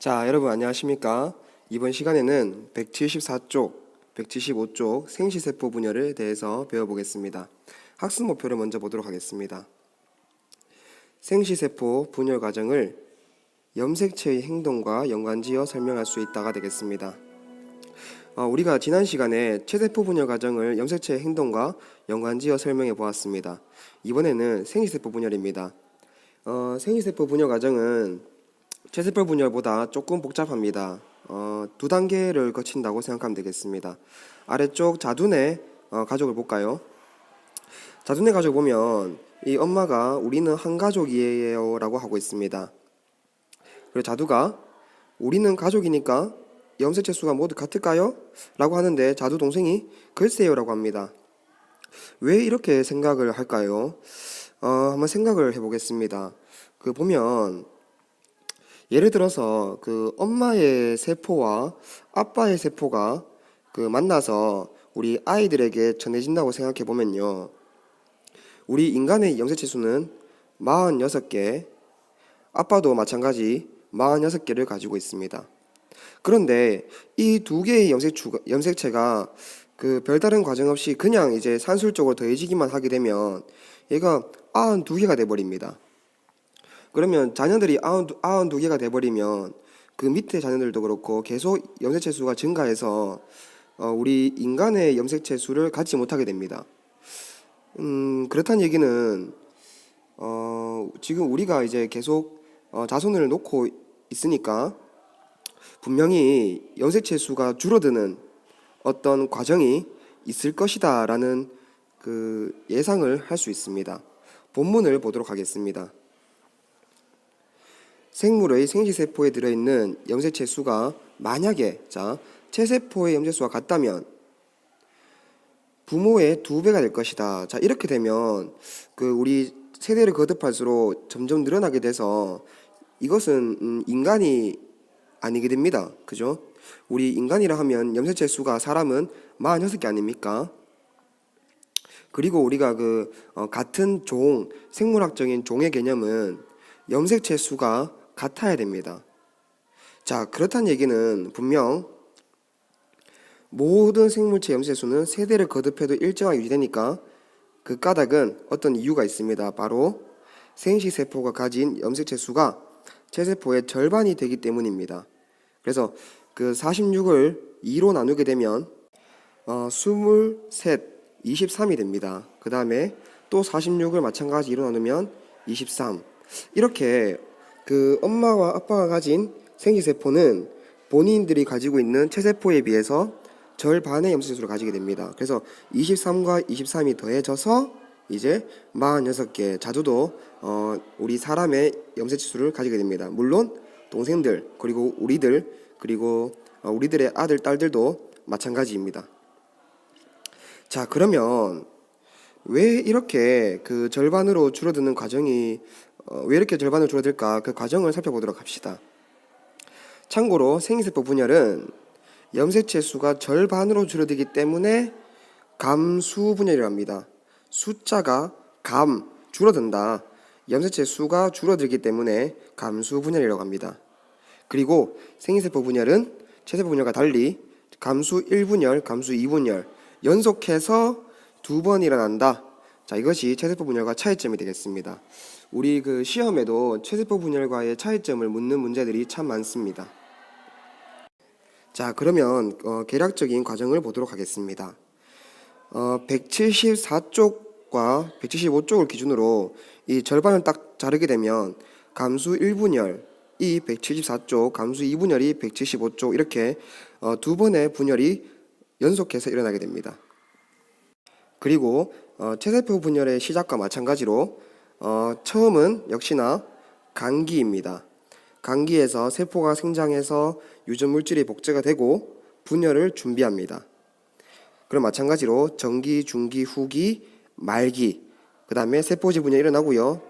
자, 여러분 안녕하십니까? 이번 시간에는 174쪽, 175쪽 생시세포 분열에 대해서 배워보겠습니다. 학습 목표를 먼저 보도록 하겠습니다. 생시세포 분열 과정을 염색체의 행동과 연관지어 설명할 수 있다가 되겠습니다. 우리가 지난 시간에 체세포 분열 과정을 염색체의 행동과 연관지어 설명해 보았습니다. 이번에는 생시세포 분열입니다. 생시세포 분열 과정은 체세포 분열보다 조금 복잡합니다. 두 단계를 거친다고 생각하면 되겠습니다. 아래쪽 자두네 가족을 볼까요? 자두네 가족 보면 이 엄마가 우리는 한 가족이에요 라고 하고 있습니다. 그리고 자두가 우리는 가족이니까 염색체 수가 모두 같을까요? 라고 하는데 자두 동생이 글쎄요 라고 합니다. 왜 이렇게 생각을 할까요? 한번 생각을 해보겠습니다. 보면 예를 들어서 엄마의 세포와 아빠의 세포가 만나서 우리 아이들에게 전해진다고 생각해 보면요. 우리 인간의 염색체 수는 46개, 아빠도 마찬가지 46개를 가지고 있습니다. 그런데 이 두 개의 염색체가 별다른 과정 없이 그냥 이제 산술적으로 더해지기만 하게 되면 얘가 92개가 돼버립니다. 그러면 자녀들이 92개가 돼버리면 그 밑에 자녀들도 그렇고 계속 염색체 수가 증가해서 우리 인간의 염색체 수를 갖지 못하게 됩니다. 그렇다는 얘기는 지금 우리가 이제 계속 자손을 놓고 있으니까 분명히 염색체 수가 줄어드는 어떤 과정이 있을 것이다 라는 예상을 할 수 있습니다. 본문을 보도록 하겠습니다. 생물의 생시세포에 들어있는 염색체 수가 만약에 체세포의 염색체 수가 같다면 부모의 2배가 될 것이다. 이렇게 되면 우리 세대를 거듭할수록 점점 늘어나게 돼서 이것은 인간이 아니게 됩니다. 그죠? 우리 인간이라 하면 염색체 수가 사람은 46개 아닙니까? 그리고 우리가 같은 종, 생물학적인 종의 개념은 염색체 수가 같아야 됩니다. 그렇다는 얘기는 분명 모든 생물체 염색체 수는 세대를 거듭해도 일정하게 유지되니까 그 까닭은 어떤 이유가 있습니다. 바로 생시세포가 가진 염색체 수가 체세포의 절반이 되기 때문입니다. 그래서 46을 2로 나누게 되면 23, 23이 됩니다. 그 다음에 또 46을 마찬가지 2로 나누면 23. 이렇게 엄마와 아빠가 가진 생시세포는 본인들이 가지고 있는 체세포에 비해서 절반의 염색체 수를 가지게 됩니다. 그래서 23과 23이 더해져서 이제 46개, 자두도 우리 사람의 염색체 수를 가지게 됩니다. 물론 동생들, 그리고 우리들, 그리고 우리들의 아들, 딸들도 마찬가지입니다. 그러면 왜 이렇게 절반으로 줄어드는 과정이 왜 이렇게 절반으로 줄어들까? 그 과정을 살펴보도록 합시다. 참고로 생시세포 분열은 염색체 수가 절반으로 줄어들기 때문에 감수 분열이라고 합니다. 숫자가 줄어든다. 염색체 수가 줄어들기 때문에 감수 분열이라고 합니다. 그리고 생시세포 분열은 체세포 분열과 달리 감수 1분열, 감수 2분열 연속해서 2번 일어난다. 이것이 체세포 분열과 차이점이 되겠습니다. 우리 시험에도 체세포 분열과의 차이점을 묻는 문제들이 참 많습니다. 그러면 계략적인 과정을 보도록 하겠습니다. 174쪽과 175쪽을 기준으로 이 절반을 딱 자르게 되면 감수 1분열 이 174쪽, 감수 2분열이 175쪽 이렇게 2번의 분열이 연속해서 일어나게 됩니다. 그리고 체세포 분열의 시작과 마찬가지로 처음은 역시나 간기입니다. 간기에서 세포가 생장해서 유전 물질이 복제가 되고 분열을 준비합니다. 그럼 마찬가지로 전기, 중기, 후기, 말기, 그 다음에 세포지 분열이 일어나고요.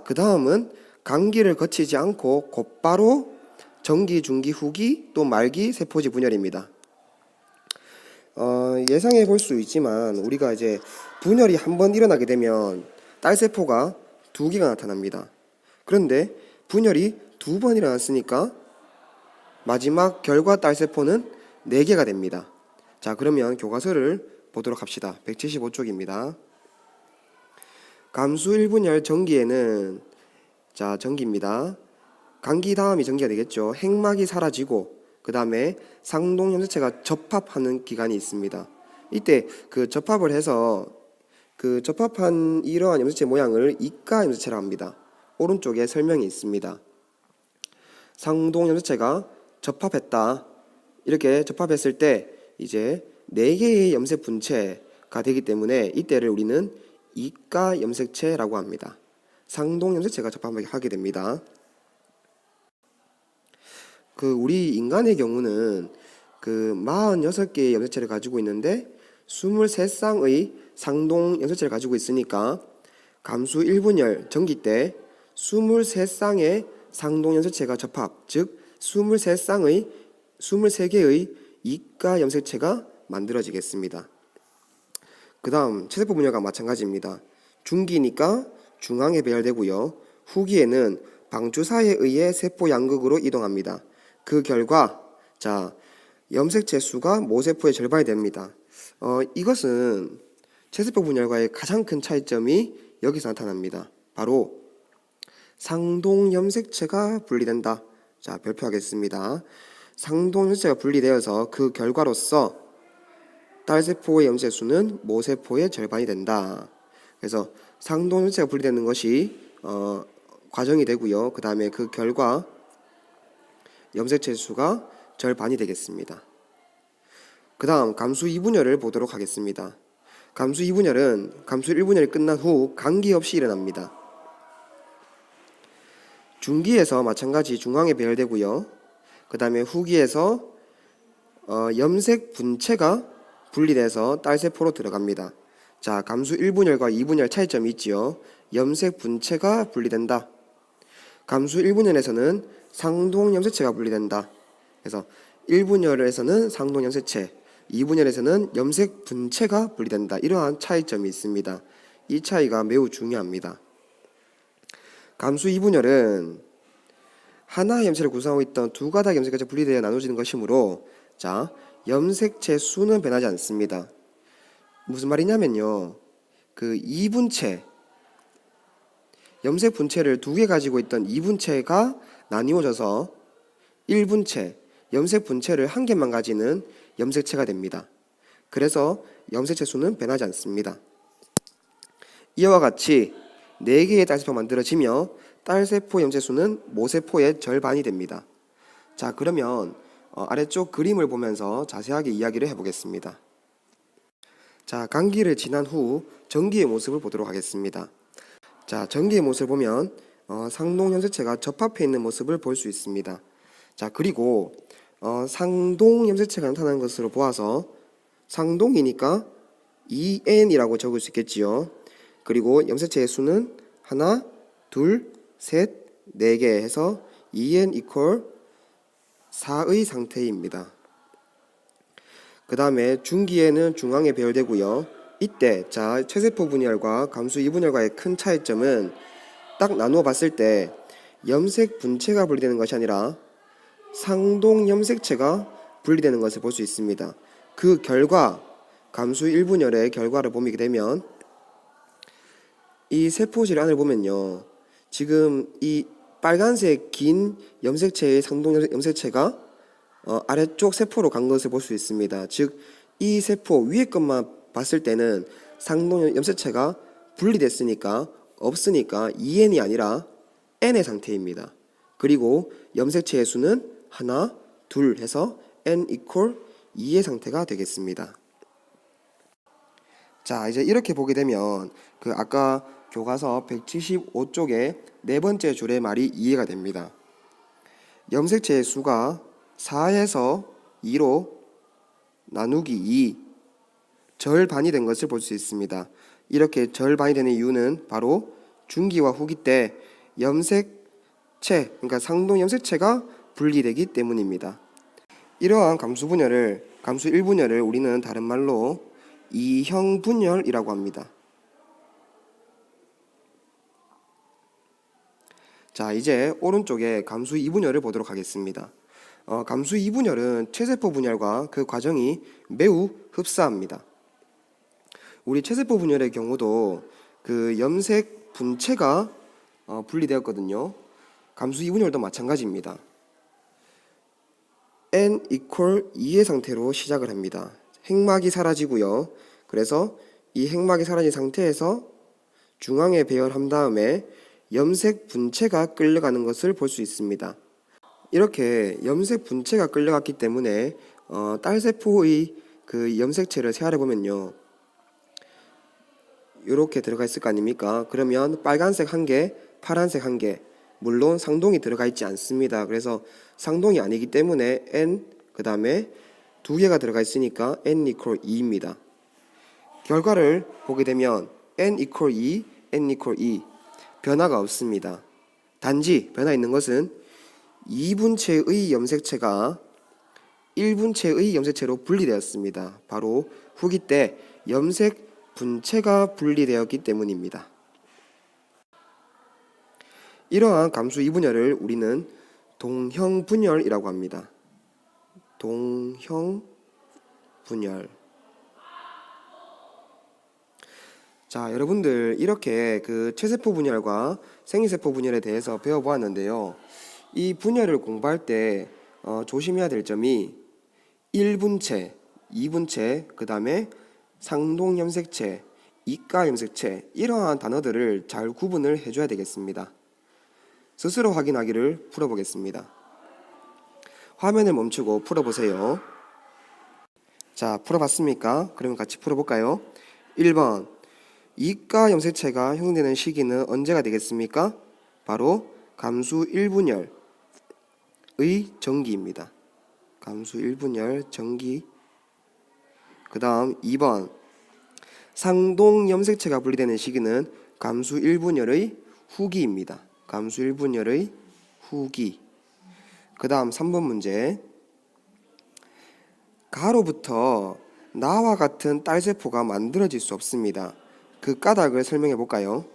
그 다음은 간기를 거치지 않고 곧바로 전기, 중기, 후기, 또 말기, 세포지 분열입니다. 예상해 볼 수 있지만 우리가 이제 분열이 한번 일어나게 되면 딸세포가 2개가 나타납니다. 그런데 분열이 2번 일어났으니까 마지막 결과 딸세포는 4개가 됩니다. 자, 그러면 교과서를 보도록 합시다. 175쪽입니다. 감수 1분열 전기에는 자, 전기입니다. 간기 다음이 전기가 되겠죠. 핵막이 사라지고 그 다음에 상동 염색체가 접합하는 기간이 있습니다. 이때 그 접합을 해서 그 접합한 이러한 염색체 모양을 이가 염색체라고 합니다. 오른쪽에 설명이 있습니다. 상동 염색체가 접합했다. 이렇게 접합했을 때 이제 4개의 염색 분체가 되기 때문에 이때를 우리는 이가 염색체라고 합니다. 상동 염색체가 접합하게 됩니다. 그 우리 인간의 경우는 그 46개의 염색체를 가지고 있는데 23쌍의 상동 염색체를 가지고 있으니까 감수 1분열 전기 때 23쌍의 상동 염색체가 접합, 즉 23개의 이가 염색체가 만들어지겠습니다. 그 다음 체세포 분열과 마찬가지입니다. 중기니까 중앙에 배열되고요. 후기에는 방주사에 의해 세포 양극으로 이동합니다. 그 결과 자 염색체 수가 모세포의 절반이 됩니다. 이것은 체세포 분열과의 가장 큰 차이점이 여기서 나타납니다. 바로 상동 염색체가 분리된다. 자, 발표하겠습니다. 상동 염색체가 분리되어서 그 결과로서 딸세포의 염색 수는 모세포의 절반이 된다. 그래서 상동 염색체가 분리되는 것이 과정이 되고요. 그 다음에 그 결과 염색체 수가 절반이 되겠습니다. 그 다음 감수 2분열을 보도록 하겠습니다. 감수 2분열은 감수 1분열이 끝난 후 간기 없이 일어납니다. 중기에서 마찬가지 중앙에 배열되고요. 그 다음에 후기에서 염색 분체가 분리돼서 딸세포로 들어갑니다. 자, 감수 1분열과 2분열 차이점이 있지요. 염색 분체가 분리된다. 감수 1분열에서는 상동 염색체가 분리된다. 그래서 1분열에서는 상동 염색체, 2분열에서는 염색 분체가 분리된다. 이러한 차이점이 있습니다. 이 차이가 매우 중요합니다. 감수 2분열은 하나의 염색체를 구성하고 있던 두 가닥 염색체가 분리되어 나눠지는 것이므로 자, 염색체 수는 변하지 않습니다. 무슨 말이냐면요. 그 2분체 염색 분체를 2개 가지고 있던 2분체가 나뉘어져서 1분체 염색 분체를 1개만 가지는 염색체가 됩니다. 그래서 염색체 수는 변하지 않습니다. 이와 같이 4개의 딸세포가 만들어지며 딸세포 염색 수는 모세포의 절반이 됩니다. 자, 그러면 아래쪽 그림을 보면서 자세하게 이야기를 해보겠습니다. 자, 간기를 지난 후 전기의 모습을 보도록 하겠습니다. 자, 전기의 모습을 보면 상동 염색체가 접합해 있는 모습을 볼 수 있습니다. 자, 그리고 상동 염색체가 나타나는 것으로 보아서 상동이니까 EN이라고 적을 수 있겠지요. 그리고 염색체의 수는 하나, 둘, 셋, 4개 해서 EN equal 4의 상태입니다. 그 다음에 중기에는 중앙에 배열되고요. 이때 자 체세포 분열과 감수 2분열과의 큰 차이점은 딱 나누어 봤을 때 염색 분체가 분리되는 것이 아니라 상동 염색체가 분리되는 것을 볼 수 있습니다. 그 결과 감수 1분열의 결과를 보게 되면 이 세포실 안을 보면요. 지금 이 빨간색 긴 염색체의 상동 염색체가 아래쪽 세포로 간 것을 볼 수 있습니다. 즉 이 세포 위에 것만 봤을 때는 상동 염색체가 분리됐으니까 없으니까 EN이 아니라 N의 상태입니다. 그리고 염색체의 수는 하나, 둘 해서 N equal 2의 상태가 되겠습니다. 자, 이제 이렇게 보게 되면 그 아까 교과서 175쪽의 4번째 줄의 말이 이해가 됩니다. 염색체의 수가 4에서 2로 나누기 2 절반이 된 것을 볼 수 있습니다. 이렇게 절반이 되는 이유는 바로 중기와 후기 때 염색체, 그러니까 상동 염색체가 분리되기 때문입니다. 이러한 감수 1분열을 우리는 다른 말로 이형 분열이라고 합니다. 자, 이제 오른쪽에 감수 이분열을 보도록 하겠습니다. 감수 이분열은 체세포 분열과 그 과정이 매우 흡사합니다. 우리 체세포 분열의 경우도 그 염색 분체가 분리되었거든요. 감수 이분열도 마찬가지입니다. n equal 2의 상태로 시작을 합니다. 핵막이 사라지고요. 그래서 이 핵막이 사라진 상태에서 중앙에 배열한 다음에 염색 분체가 끌려가는 것을 볼 수 있습니다. 이렇게 염색 분체가 끌려갔기 때문에 딸세포의 그 염색체를 세알해 보면요, 이렇게 들어가 있을 거 아닙니까? 그러면 빨간색 한 개, 파란색 한 개, 물론 상동이 들어가 있지 않습니다. 그래서 상동이 아니기 때문에 n 그 다음에 두 개가 들어가 있으니까 n equal 2입니다. 결과를 보게 되면 n equal 2, n equal 2 변화가 없습니다. 단지 변화 있는 것은 2분체의 염색체가 1분체의 염색체로 분리되었습니다. 바로 후기 때 염색 분체가 분리되었기 때문입니다. 이러한 감수 이분열을 우리는 동형분열이라고 합니다. 동형분열. 자, 여러분들 이렇게 그 체세포 분열과 생리세포 분열에 대해서 배워보았는데요. 이 분열을 공부할 때 조심해야 될 점이 1분체, 2분체, 그 다음에 상동염색체, 이가염색체 이러한 단어들을 잘 구분을 해줘야 되겠습니다. 스스로 확인하기를 풀어보겠습니다. 화면을 멈추고 풀어보세요. 자, 풀어봤습니까? 그러면 같이 풀어볼까요? 1번, 이가염색체가 형성되는 시기는 언제가 되겠습니까? 바로 감수 1분열의 정기입니다. 감수 1분열 정기. 그 다음 2번, 상동염색체가 분리되는 시기는 감수 1분열의 후기입니다. 감수 1분열의 후기. 그 다음 3번 문제. 가로부터 나와 같은 딸세포가 만들어질 수 없습니다. 그 까닭을 설명해 볼까요?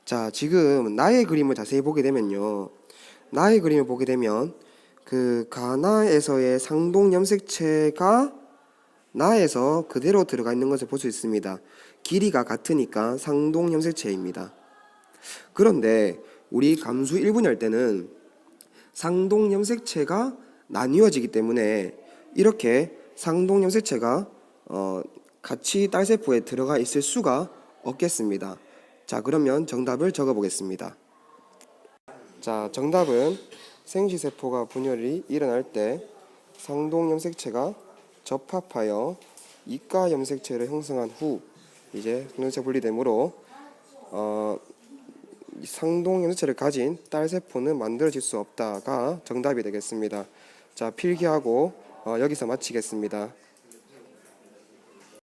자, 지금 나의 그림을 자세히 보게 되면요, 나의 그림을 보게 되면 그 가나에서의 상동염색체가 나에서 그대로 들어가 있는 것을 볼 수 있습니다. 길이가 같으니까 상동염색체입니다. 그런데 우리 감수 1분열 때는 상동염색체가 나뉘어지기 때문에 이렇게 상동염색체가 같이 딸세포에 들어가 있을 수가 없겠습니다. 자, 그러면 정답을 적어 보겠습니다. 자, 정답은 생시세포가 분열이 일어날 때 상동염색체가 접합하여 이가염색체를 형성한 후 이제 형성체 분리되므로 상동염색체를 가진 딸세포는 만들어질 수 없다가 정답이 되겠습니다. 자, 필기하고 여기서 마치겠습니다.